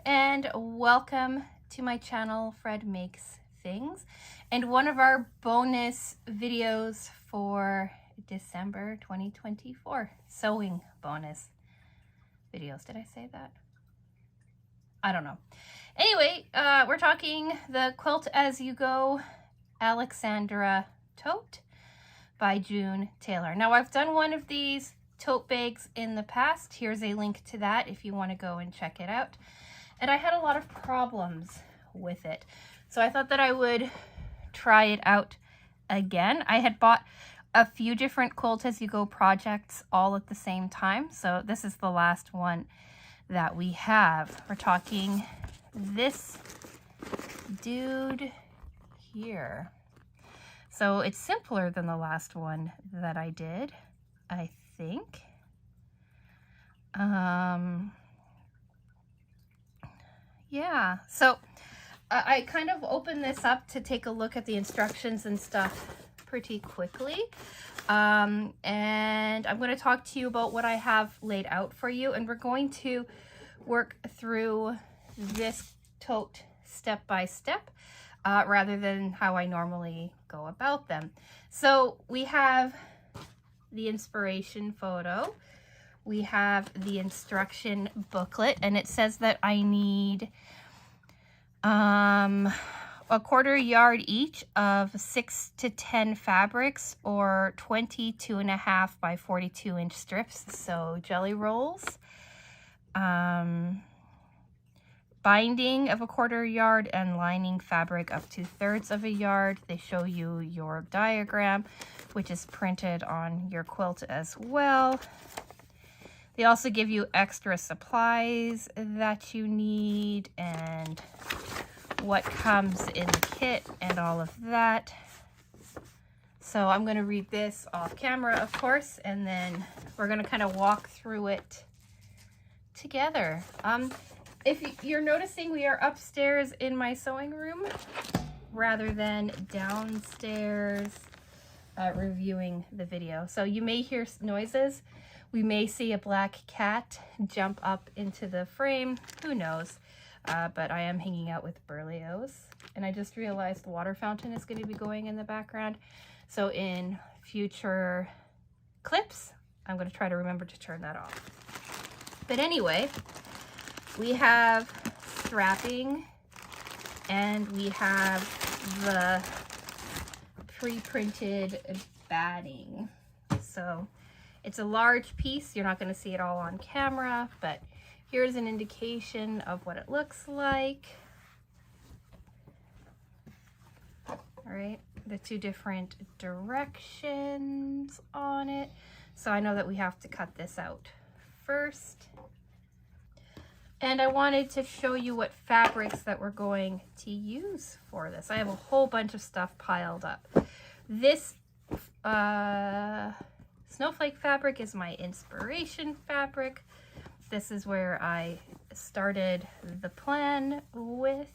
and welcome to my channel, Fred Makes Things, and one of our bonus videos for December 2024, sewing bonus videos. Did I say that? I don't know. Anyway, we're talking the Quilt As You Go Alexandra Tote by June Tailor. Now, I've done one of these tote bags in the past. Here's a link to that if you want to go and check it out. And I had a lot of problems with it, so I thought that I would try it out again. I had bought a few different Quilt As You Go projects all at the same time, so this is the last one that we have. We're talking this dude here. So it's simpler than the last one that I did, I think. Yeah, so I kind of opened this up to take a look at the instructions and stuff pretty quickly. And I'm going to talk to you about what I have laid out for you, and we're going to work through this tote step by step rather than how I normally go about them. So we have the inspiration photo, we have the instruction booklet, and it says that I need a 1/4 yard each of 6 to 10 fabrics, or 22.5 by 42 inch strips, so jelly rolls. Binding of a 1/4 yard and lining fabric of 2/3 of a yard. They show you your diagram, which is printed on your quilt as well. They also give you extra supplies that you need and what comes in the kit and all of that. So I'm going to read this off camera, of course, and then we're going to kind of walk through it together. If you're noticing, we are upstairs in my sewing room rather than downstairs reviewing the video. So you may hear noises. We may see a black cat jump up into the frame. Who knows? But I am hanging out with Berlioz. And I just realized the water fountain is going to be going in the background. So in future clips, I'm going to try to remember to turn that off. But anyway, we have strapping and we have the pre-printed batting. So it's a large piece. You're not going to see it all on camera, but here's an indication of what it looks like. All right, the two different directions on it. So I know that we have to cut this out first. And I wanted to show you what fabrics that we're going to use for this. I have a whole bunch of stuff piled up. This snowflake fabric is my inspiration fabric. This is where I started the plan with.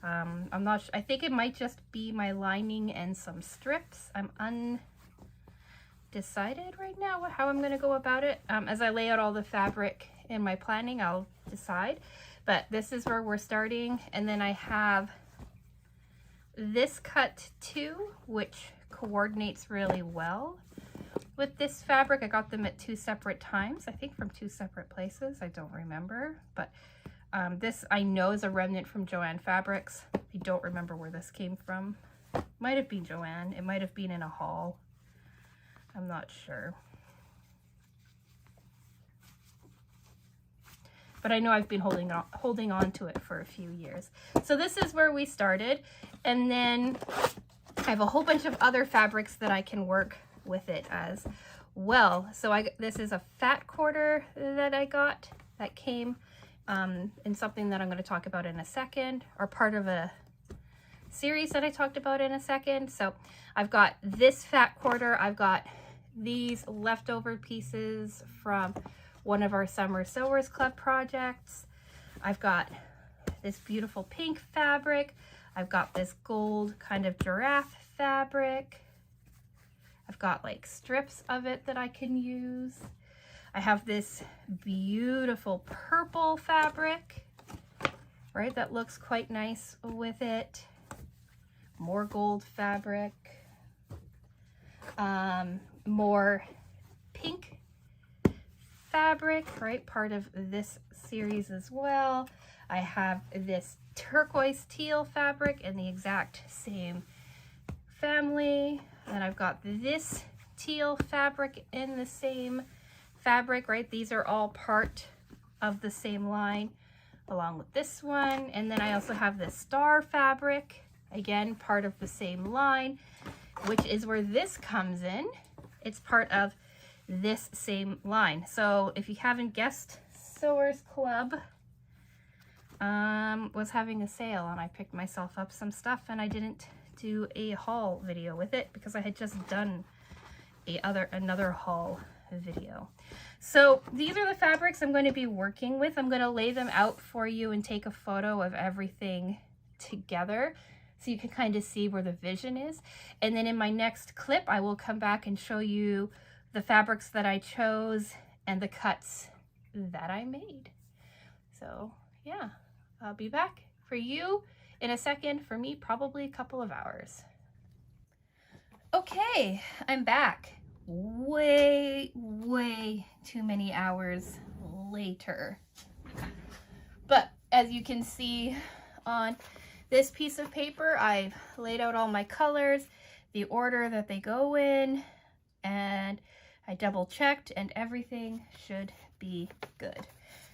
I'm not sure. I think it might just be my lining and some strips. I'm undecided right now how I'm going to go about it. As I lay out all the fabric in my planning, I'll decide. But this is where we're starting. And then I have this cut too, which coordinates really well with this fabric. I got them at 2 separate times, I think from 2 separate places. I don't remember, but this I know is a remnant from Joann Fabrics. I don't remember where this came from. Might have been Joann. It might have been in a haul. I'm not sure. But I know I've been holding on to it for a few years. So this is where we started. And then I have a whole bunch of other fabrics that I can work with it as well. So this is a fat quarter that I got that came in something that I'm going to talk about in a second, or part of a series that I talked about in a second. So I've got this fat quarter. I've got these leftover pieces from one of our Summer Sewers Club projects. I've got this beautiful pink fabric. I've got this gold kind of giraffe fabric. I've got like strips of it that I can use. I have this beautiful purple fabric right? That looks quite nice with it. More gold fabric. More pink fabric, right? Part of this series as well. I have this turquoise teal fabric in the exact same family. And I've got this teal fabric in the same fabric, right? These are all part of the same line along with this one. And then I also have this star fabric, again, part of the same line, which is where this comes in. It's part of this same line. So if you haven't guessed, Sewers Club was having a sale, and I picked myself up some stuff, and I didn't do a haul video with it because I had just done another haul video. So these are the fabrics I'm going to be working with. I'm going to lay them out for you and take a photo of everything together so you can kind of see where the vision is. And then in my next clip, I will come back and show you the fabrics that I chose and the cuts that I made. So yeah, I'll be back for you in a second. For me, probably a couple of hours. Okay, I'm back. Way too many hours later. But as you can see on this piece of paper, I've laid out all my colors, the order that they go in, and I double checked and everything should be good.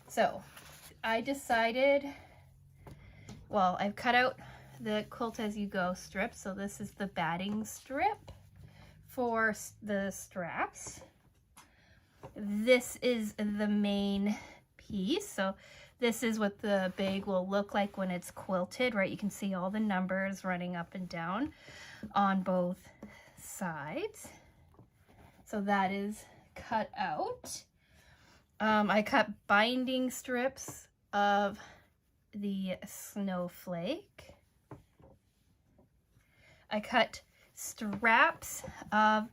So I decided, well, I've cut out the quilt as you go strip. So this is the batting strip for the straps. This is the main piece. So this is what the bag will look like when it's quilted, right? You can see all the numbers running up and down on both sides. So that is cut out. I cut binding strips of the snowflake. I cut straps of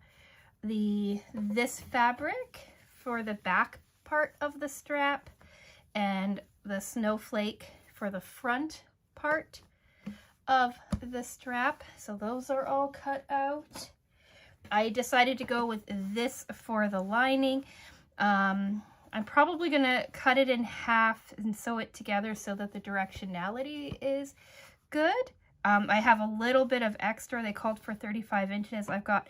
this fabric for the back part of the strap, and the snowflake for the front part of the strap. So those are all cut out. I decided to go with this for the lining. I'm probably gonna cut it in half and sew it together so that the directionality is good. I have a little bit of extra. They called for 35 inches. I've got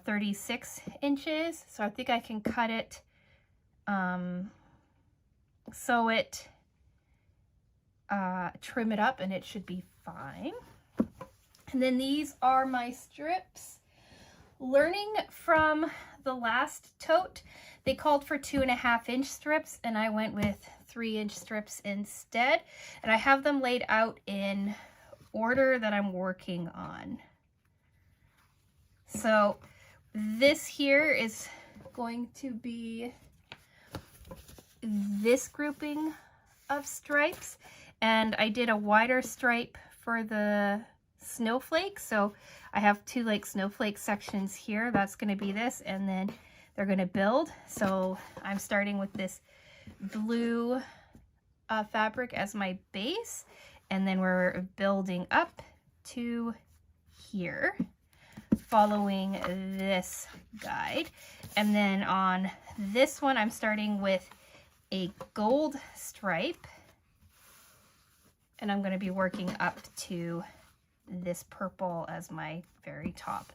36 inches. So I think I can cut it, sew it, trim it up, and it should be fine. And then these are my strips. Learning from the last tote, they called for 2.5-inch strips, and I went with 3-inch strips instead. And I have them laid out in order that I'm working on. So this here is going to be this grouping of stripes, and I did a wider stripe for the snowflake. So I have two like snowflake sections here. That's going to be this, and then they're going to build. So I'm starting with this blue fabric as my base, and then we're building up to here following this guide. And then on this one, I'm starting with a gold stripe, and I'm going to be working up to this purple as my very top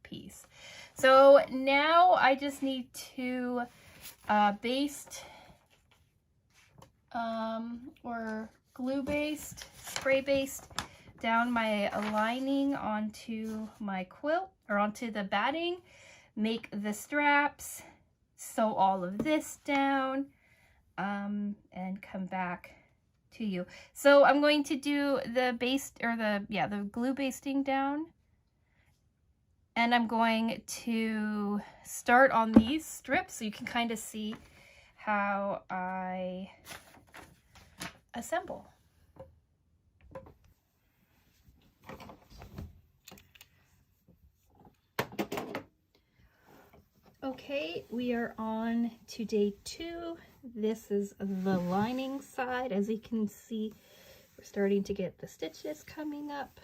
piece. So now I just need to baste or glue baste, spray baste down my lining onto my quilt, or onto the batting, make the straps, sew all of this down, and come back to you. So I'm going to do the baste, or the glue basting down, and I'm going to start on these strips so you can kind of see how I assemble. Okay, we are on to day 2. This is the lining side. As you can see, We're starting to get the stitches coming up.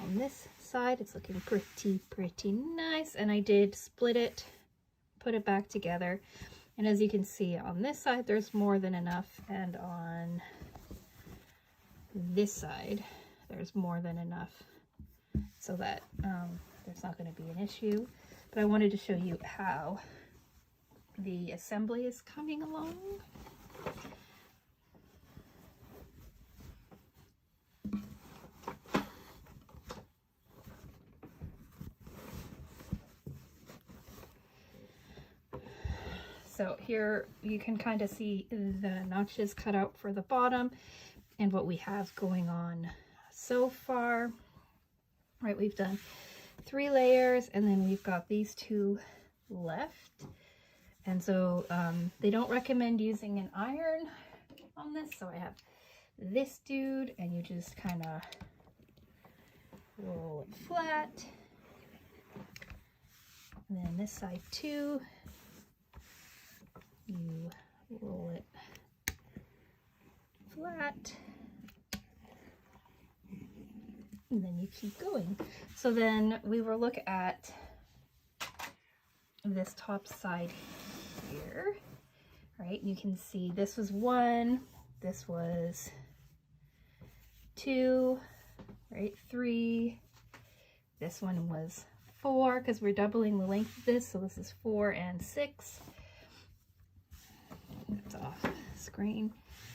On this side, it's looking pretty nice. And I did split it, put it back together. And as you can see on this side, there's more than enough. And on this side, there's more than enough so that there's not going to be an issue. But I wanted to show you how the assembly is coming along. So here you can kind of see the notches cut out for the bottom and what we have going on so far. Right, we've done 3 layers and then we've got these 2 left. And so they don't recommend using an iron on this. So I have this dude and you just kind of roll it flat. And then this side too. You roll it flat and then you keep going. So then we will look at this top side here, right? You can see this was 1, this was 2, right? 3, this one was 4 because we're doubling the length of this, so this is 4 and 6. That's off screen.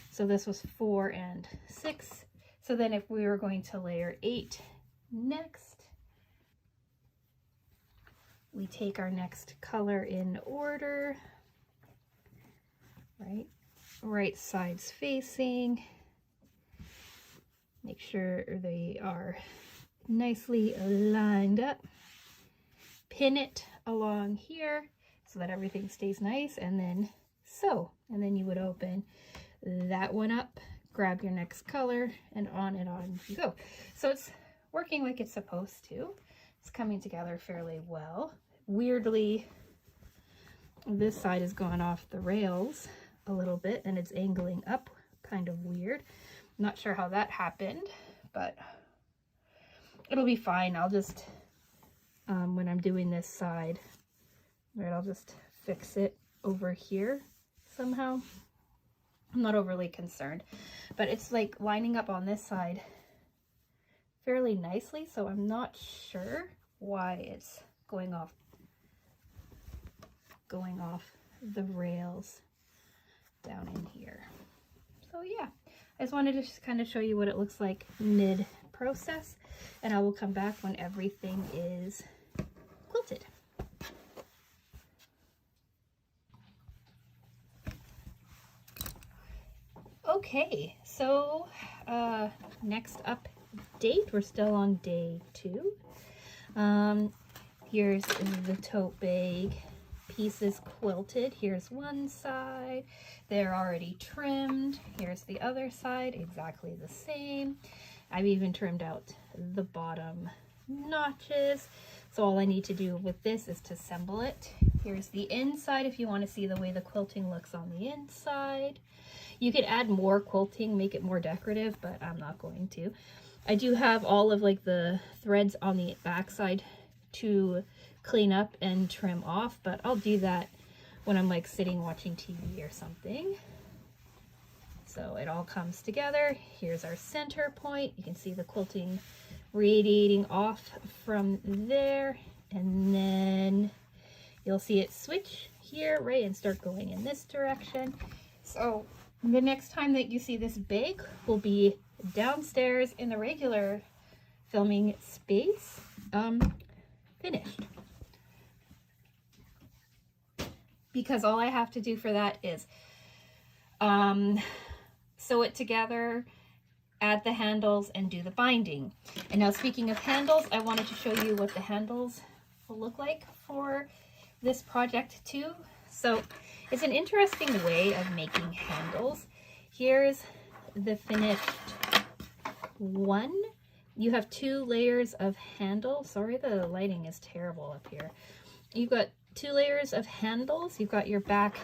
So this was 4 and 6. So then if we were going to layer 8 next, we take our next color in order, right sides facing, make sure they are nicely lined up, pin it along here so that everything stays nice, and then sew. And then you would open that one up, grab your next color, and on you go. So it's working like it's supposed to. It's coming together fairly well. Weirdly, this side is going off the rails a little bit and it's angling up, kind of weird. I'm not sure how that happened, but it'll be fine. I'll just, when I'm doing this side, right, I'll just fix it over here somehow. I'm not overly concerned, but it's like lining up on this side fairly nicely, so I'm not sure why it's going off the rails down in here. So yeah, I just wanted to just kind of show you what it looks like mid-process, and I will come back when everything is quilted. Okay, so next update, we're still on day 2. Here's the tote bag pieces quilted. Here's one side, they're already trimmed. Here's the other side, exactly the same. I've even trimmed out the bottom notches. So all I need to do with this is to assemble it. Here's the inside if you want to see the way the quilting looks on the inside. You could add more quilting, make it more decorative, but I'm not going to. I do have all of like the threads on the back side to clean up and trim off, but I'll do that when I'm like sitting watching TV or something. So it all comes together. Here's our center point. You can see the quilting radiating off from there, and then you'll see it switch here, right, and start going in this direction. So the next time that you see this bag will be downstairs in the regular filming space, finished. Because all I have to do for that is sew it together, add the handles, and do the binding. And now speaking of handles, I wanted to show you what the handles will look like for this project too. So it's an interesting way of making handles. Here's the finished one. You have 2 layers of handle. Sorry, the lighting is terrible up here. You've got 2 layers of handles. You've got your back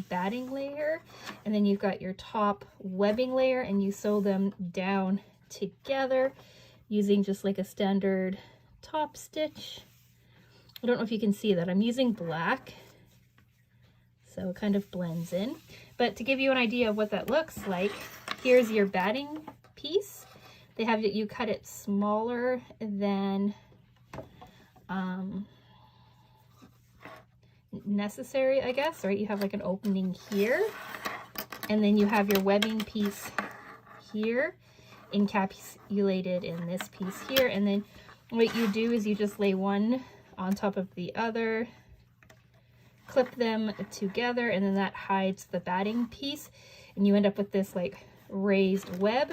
batting layer, and then you've got your top webbing layer, and you sew them down together using just like a standard top stitch. I don't know if you can see that. I'm using black, so it kind of blends in. But to give you an idea of what that looks like, here's your batting piece. They have you cut it smaller than necessary, I guess, right? You have like an opening here, and then you have your webbing piece here encapsulated in this piece here, and then what you do is you just lay one on top of the other, clip them together, and then that hides the batting piece, and you end up with this like raised web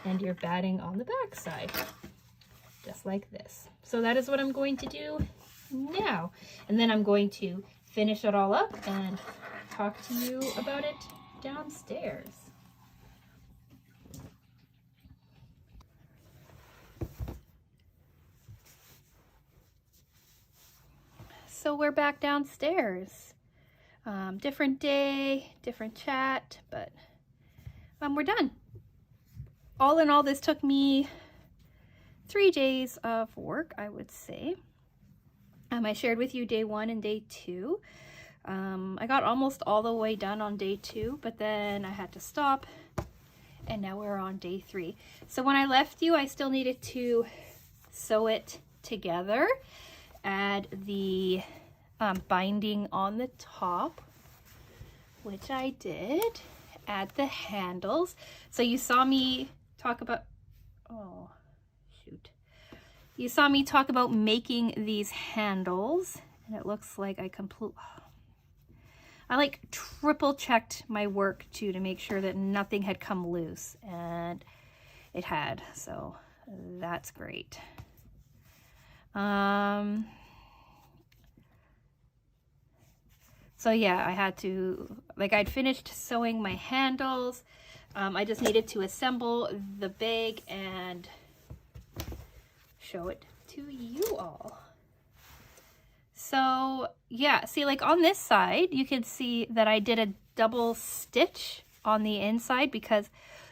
and your batting on the back side, just like this. So that is what I'm going to do now, and then I'm going to finish it all up and talk to you about it downstairs. So we're back downstairs. Different day, different chat, but we're done. All in all, this took me 3 days of work, I would say. I shared with you day 1 and day 2. I got almost all the way done on day 2, but then I had to stop, and now we're on day 3. So when I left you, I still needed to sew it together, add the binding on the top, which I did, add the handles. So you saw me talk about, oh shoot, you saw me talk about making these handles, and it looks like I like triple checked my work too to make sure that nothing had come loose, and it had, so that's great. So yeah, I had to, like, I'd finished sewing my handles. I just needed to assemble the bag and show it to you all. So yeah, see, like on this side, you can see that I did a double stitch on the inside, because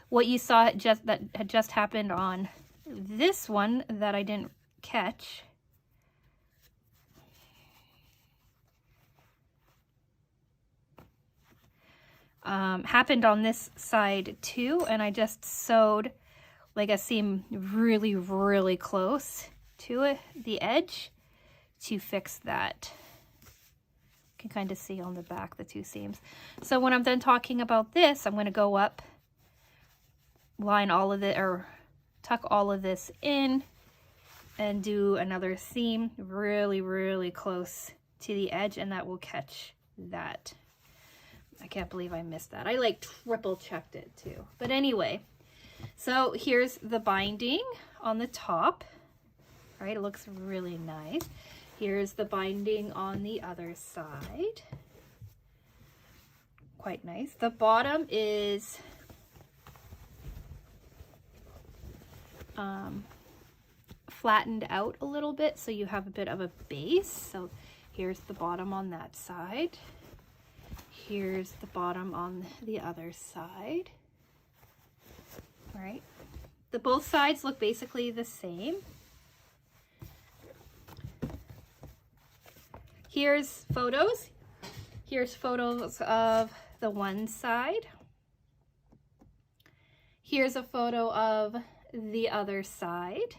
what you saw that had just happened on this one that I didn't catch. Happened on this side too, and I just sewed like a seam really, really close to it, the edge, to fix that. You can kind of see on the back the 2 seams. So when I'm done talking about this, I'm going to go up, line all of it, or tuck all of this in, and do another seam really, really close to the edge, and that will catch that. I can't believe I missed that. I like triple checked it too. But anyway, so here's the binding on the top, right? It looks really nice. Here's the binding on the other side. Quite nice. The bottom is flattened out a little bit, so you have a bit of a base. So here's the bottom on that side. Here's the bottom on the other side. All right. Both sides look basically the same. Here's photos. Here's photos of the one side. Here's a photo of the other side.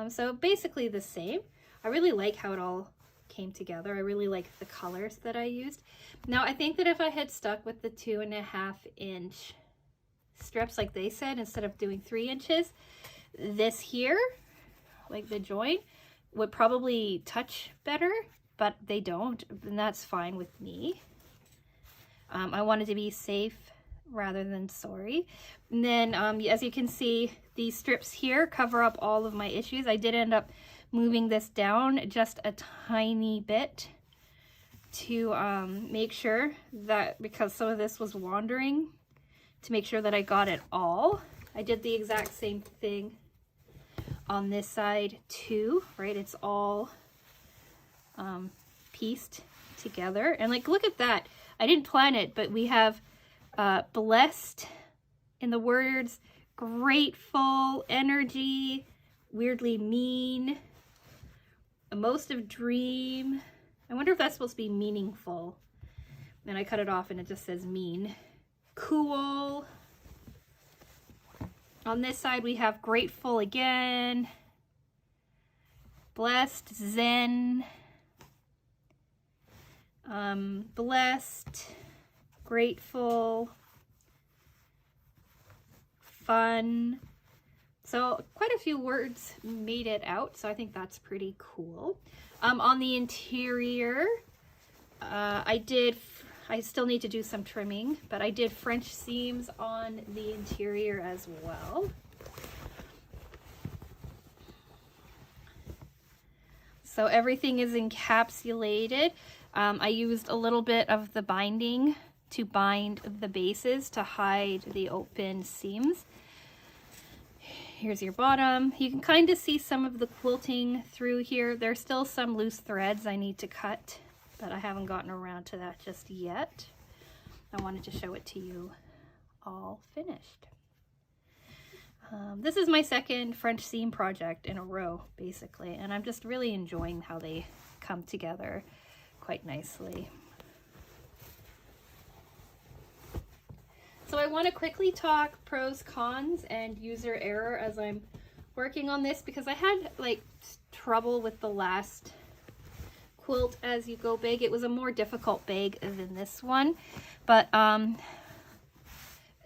So basically the same. I really like how it all came together. I really like the colors that I used. Now I think that if I had stuck with the 2.5 inch strips like they said, instead of doing 3 inches, this here, like the joint, would probably touch better, but they don't, and that's fine with me. I wanted to be safe rather than sorry. And then as you can see, these strips here cover up all of my issues. I did end up moving this down just a tiny bit to make sure that, because some of this was wandering, to make sure that I got it all. I did the exact same thing on this side too, right? It's all pieced together. And like, look at that. I didn't plan it, but we have blessed in the words, grateful, energy, weirdly mean, most of dream. I wonder if that's supposed to be meaningful. And I cut it off and it just says mean. Cool. On this side we have grateful again. Blessed, zen. Blessed, grateful, fun. So quite a few words made it out, so I think that's pretty cool. On the interior, I still need to do some trimming, but I did French seams on the interior as well. So everything is encapsulated. I used a little bit of the binding to bind the bases to hide the open seams. Here's your bottom. You can kind of see some of the quilting through here. There's still some loose threads I need to cut, but I haven't gotten around to that just yet. I wanted to show it to you all finished. This is my second French seam project in a row, basically, and I'm just really enjoying how they come together quite nicely. So I want to quickly talk pros, cons, and user error as I'm working on this, because I had like trouble with the last quilt As You Go Big. It was a more difficult bag than this one, but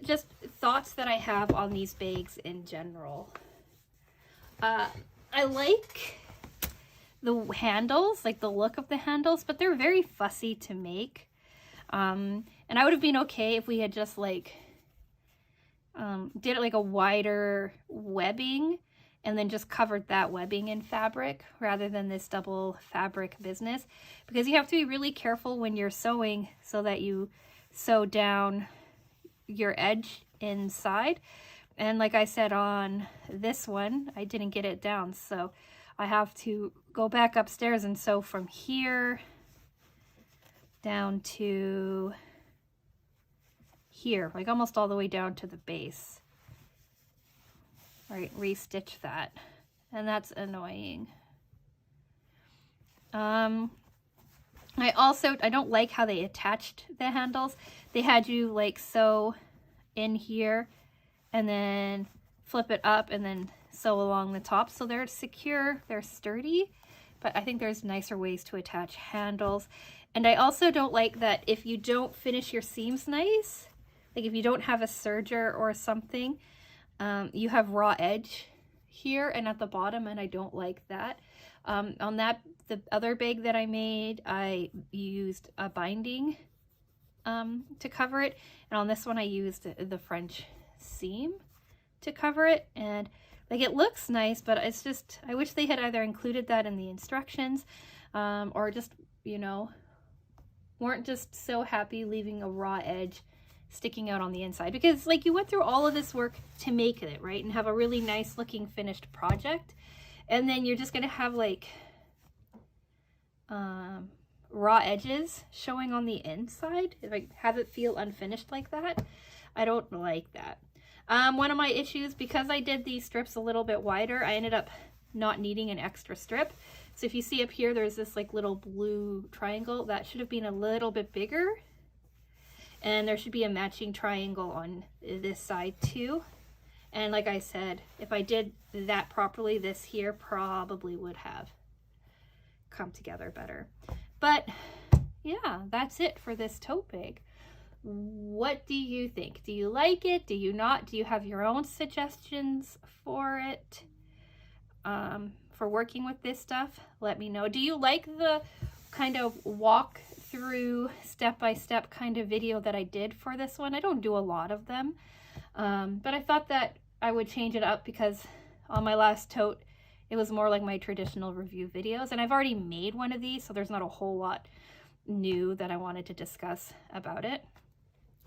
just thoughts that I have on these bags in general. I like the handles, like the look of the handles, but they're very fussy to make. And I would have been okay if we had just like did it like a wider webbing and then just covered that webbing in fabric rather than this double fabric business, because you have to be really careful when you're sewing so that you sew down your edge inside. And like I said on this one, I didn't get it down, so I have to go back upstairs and sew from here down to here, like almost all the way down to the base. Right, restitch that, and that's annoying. I don't like how they attached the handles. They had you like sew in here and then flip it up and then sew along the top, so they're secure, they're sturdy, but I think there's nicer ways to attach handles. And I also don't like that if you don't finish your seams nice, like if you don't have a serger or something, you have raw edge here and at the bottom, and I don't like that. On the other bag that I made, I used a binding to cover it, and on this one I used the French seam to cover it, and like it looks nice, but it's just, I wish they had either included that in the instructions or just, you know, weren't just so happy leaving a raw edge sticking out on the inside, because like you went through all of this work to make it, right, and have a really nice looking finished project, and then you're just gonna have like raw edges showing on the inside, like have it feel unfinished like that. I don't like that. One of my issues, because I did these strips a little bit wider, I ended up not needing an extra strip. So if you see up here, there's this like little blue triangle that should have been a little bit bigger, and there should be a matching triangle on this side too. And like I said, if I did that properly, this here probably would have come together better. But yeah, that's it for this tote bag. What do you think? Do you like it? Do you not? Do you have your own suggestions for it? For working with this stuff? Let me know. Do you like the kind of walk through step-by-step kind of video that I did for this one? I don't do a lot of them, but I thought that I would change it up, because on my last tote it was more like my traditional review videos, and I've already made one of these, so there's not a whole lot new that I wanted to discuss about it.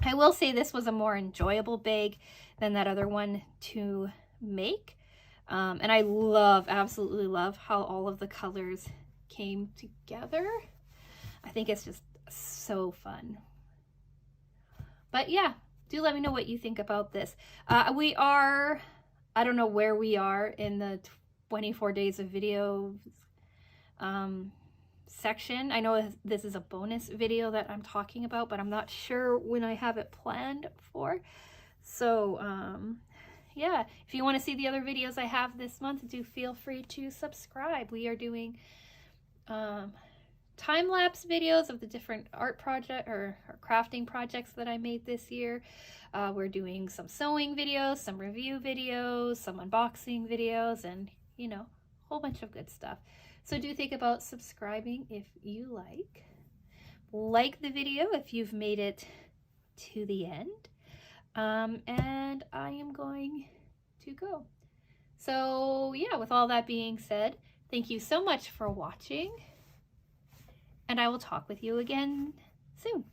I will say this was a more enjoyable bag than that other one to make, and I absolutely love how all of the colors came together. I think it's just so fun. But yeah, do let me know what you think about this. We are, I don't know where we are in the 24 days of videos section. I know this is a bonus video that I'm talking about, but I'm not sure when I have it planned for. So yeah, if you want to see the other videos I have this month, do feel free to subscribe. We are doing time-lapse videos of the different art project or crafting projects that I made this year. We're doing some sewing videos, some review videos, some unboxing videos, and you know, a whole bunch of good stuff. So do think about subscribing if you like. Like the video if you've made it to the end. And I am going to go. So yeah, with all that being said, thank you so much for watching, and I will talk with you again soon.